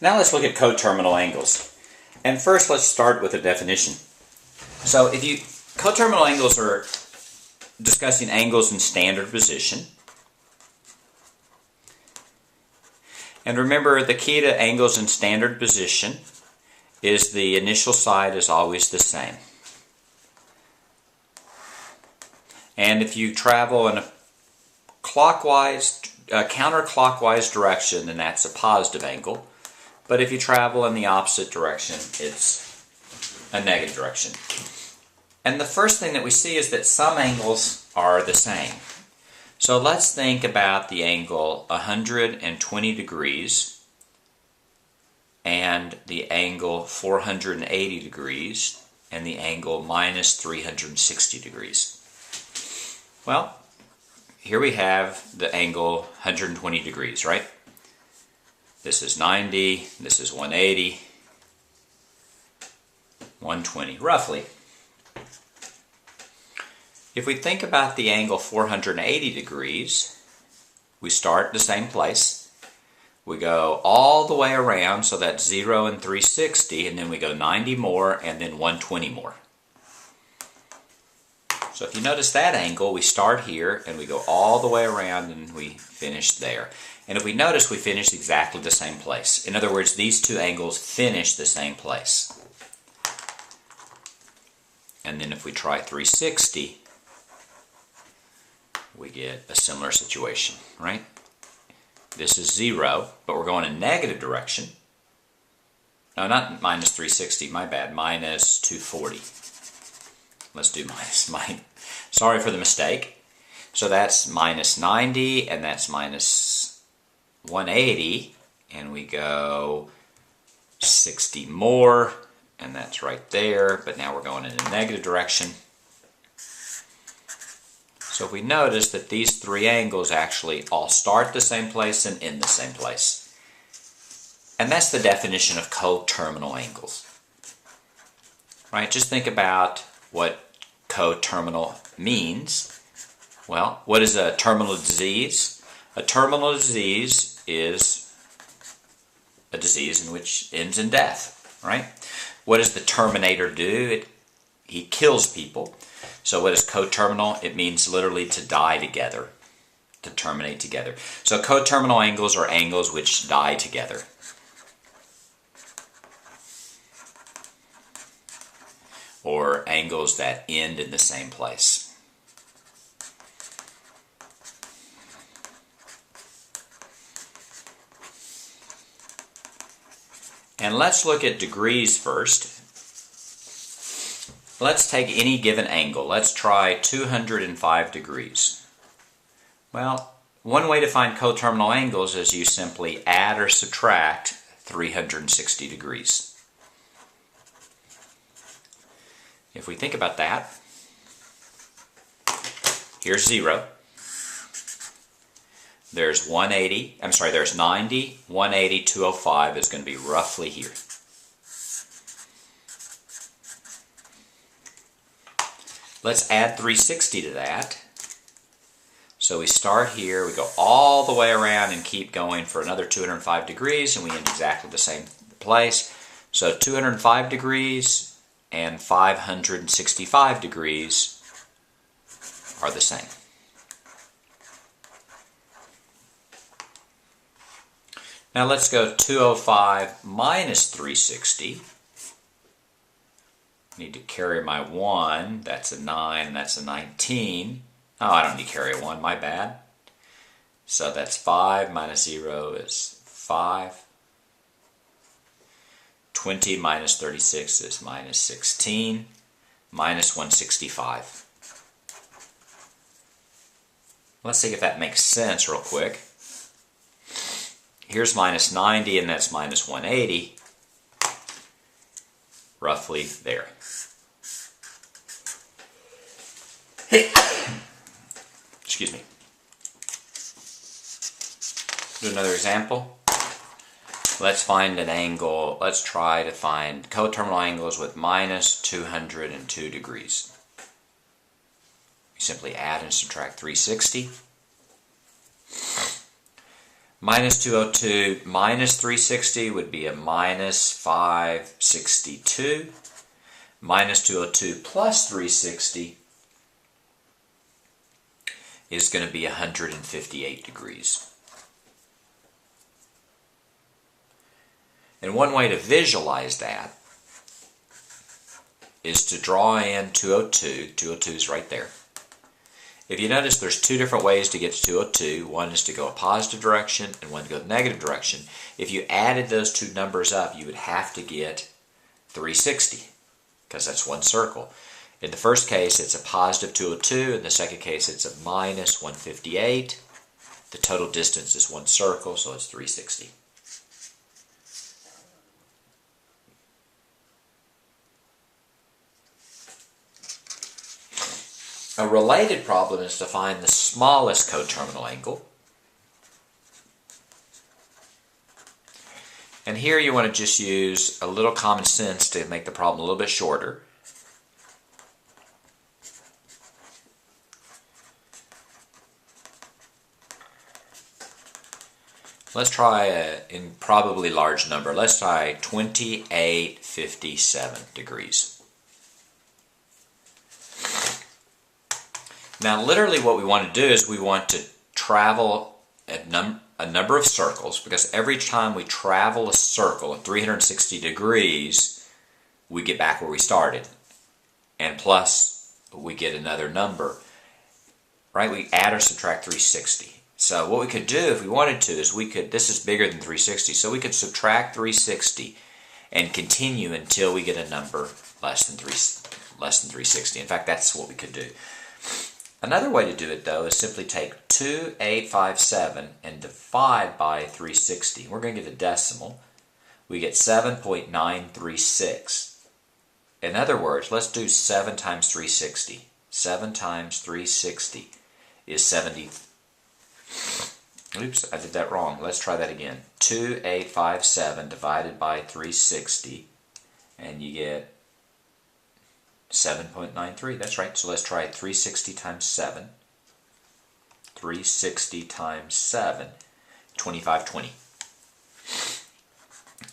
Now let's look at coterminal angles. And first let's start with a definition. So coterminal angles are discussing angles in standard position. And remember, the key to angles in standard position is the initial side is always the same. And if you travel in a counterclockwise direction, then that's a positive angle. But if you travel in the opposite direction, it's a negative direction. And the first thing that we see is that some angles are the same. So let's think about the angle 120 degrees and the angle 480 degrees and the angle minus 360 degrees. Well, here we have the angle 120 degrees, right? This is 90, this is 180, 120, roughly. If we think about the angle 480 degrees, we start the same place. We go all the way around, so that's 0 and 360, and then we go 90 more and then 120 more. So if you notice that angle, we start here and we go all the way around and we finish there. And if we notice, we finish exactly the same place. In other words, these two angles finish the same place. And then if we try 360, we get a similar situation, right? This is 0, but we're going in negative direction. No, not minus 360, my bad, minus 240. Let's do sorry for the mistake. So that's minus 90, and that's minus 180, and we go 60 more, and that's right there, but now we're going in a negative direction. So if we notice that these three angles actually all start the same place and end the same place. And that's the definition of coterminal angles. Right? Just think about what coterminal means. Well, what is a terminal disease? A terminal disease is a disease in which ends in death, right? What does the terminator do? He kills people. So what is coterminal? It means literally to die together, to terminate together. So coterminal angles are angles which die together. Or angles that end in the same place. And let's look at degrees first. Let's take any given angle. Let's try 205 degrees. Well, one way to find coterminal angles is you simply add or subtract 360 degrees. If we think about that, here's 0. There's 180, there's 90, 180, 205 is going to be roughly here. Let's add 360 to that. So we start here, we go all the way around and keep going for another 205 degrees, and we end exactly the same place. So 205 degrees and 565 degrees are the same. Now let's go 205 minus 360. Need to carry my 1, that's a 9, that's a 19. Oh, I don't need to carry a 1, my bad. So that's 5 minus 0 is 5. 20 minus 36 is minus 16. Minus 165. Let's see if that makes sense real quick. Here's minus 90, and that's minus 180. Roughly there. Excuse me. Do another example. Let's find an angle. Let's try to find coterminal angles with minus 202 degrees. We simply add and subtract 360. Minus 202 minus 360 would be a minus 562. Minus 202 plus 360 is going to be 158 degrees. And one way to visualize that is to draw in 202. 202 is right there. If you notice, there's two different ways to get to 202. One is to go a positive direction and one to go the negative direction. If you added those two numbers up, you would have to get 360 because that's one circle. In the first case, it's a positive 202. In the second case, it's a minus 158. The total distance is one circle, so it's 360. A related problem is to find the smallest coterminal angle. And here you want to just use a little common sense to make the problem a little bit shorter. Let's try an improbably large number. Let's try 2857 degrees. Now, literally what we want to do is we want to travel a number of circles, because every time we travel a circle at 360 degrees, we get back where we started. And plus, we get another number. Right? We add or subtract 360. So what we could do if we wanted to is this is bigger than 360, so we could subtract 360 and continue until we get a number less than 360. In fact, that's what we could do. Another way to do it, though, is simply take 2857 and divide by 360. We're going to get a decimal. We get 7.936. In other words, let's do 7 times 360. 7 times 360 is 70. Oops, I did that wrong. Let's try that again. 2857 divided by 360, and you get 7.93. That's right. So let's try 360 times 7. 360 times 7, 2520.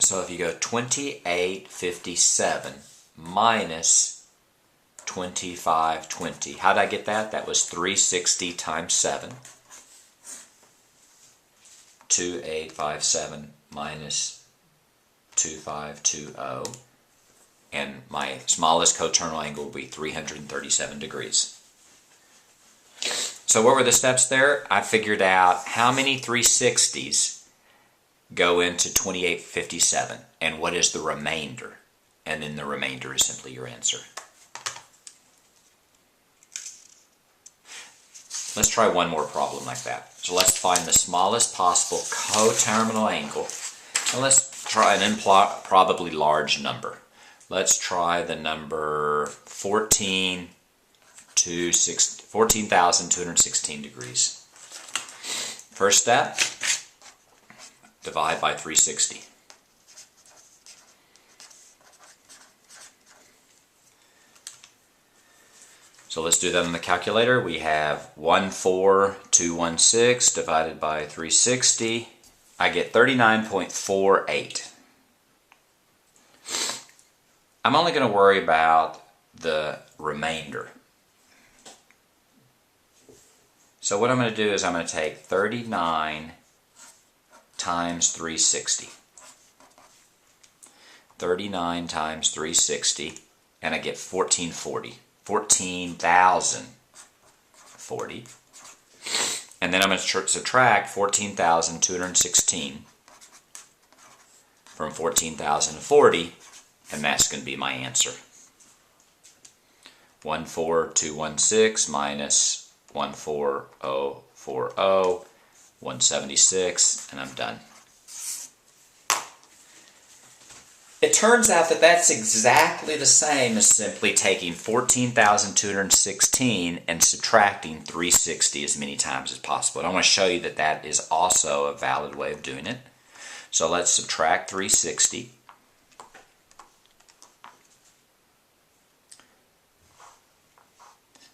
So if you go 2857 minus 2520, how did I get that? That was 360 times 7. 2857 minus 2520. And my smallest coterminal angle will be 337 degrees. So what were the steps there? I figured out how many 360s go into 2857 and what is the remainder. And then the remainder is simply your answer. Let's try one more problem like that. So let's find the smallest possible coterminal angle. And let's try an improbably large number. Let's try the number 14,216 degrees. First step, divide by 360. So let's do that on the calculator. We have 14216 divided by 360. I get 39.48. I'm only going to worry about the remainder. So what I'm going to do is I'm going to take 39 times 360. 39 times 360, and I get 1440. 14,040. And then I'm going to subtract 14,216 from 14,040, and that's going to be my answer. 14216 minus 14040, 176, and I'm done. It turns out that that's exactly the same as simply taking 14,216 and subtracting 360 as many times as possible. And I want to show you that that is also a valid way of doing it. So let's subtract 360.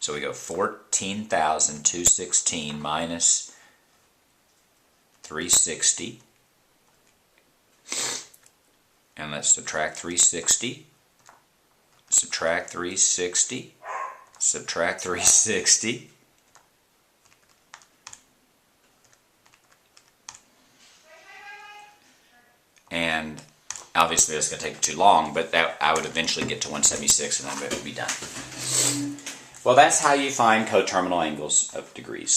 So we go 14,216 minus 360. And let's subtract 360. Subtract 360. Subtract 360. And obviously that's going to take too long, but that I would eventually get to 176 and I would be done. Well, that's how you find coterminal angles of degrees.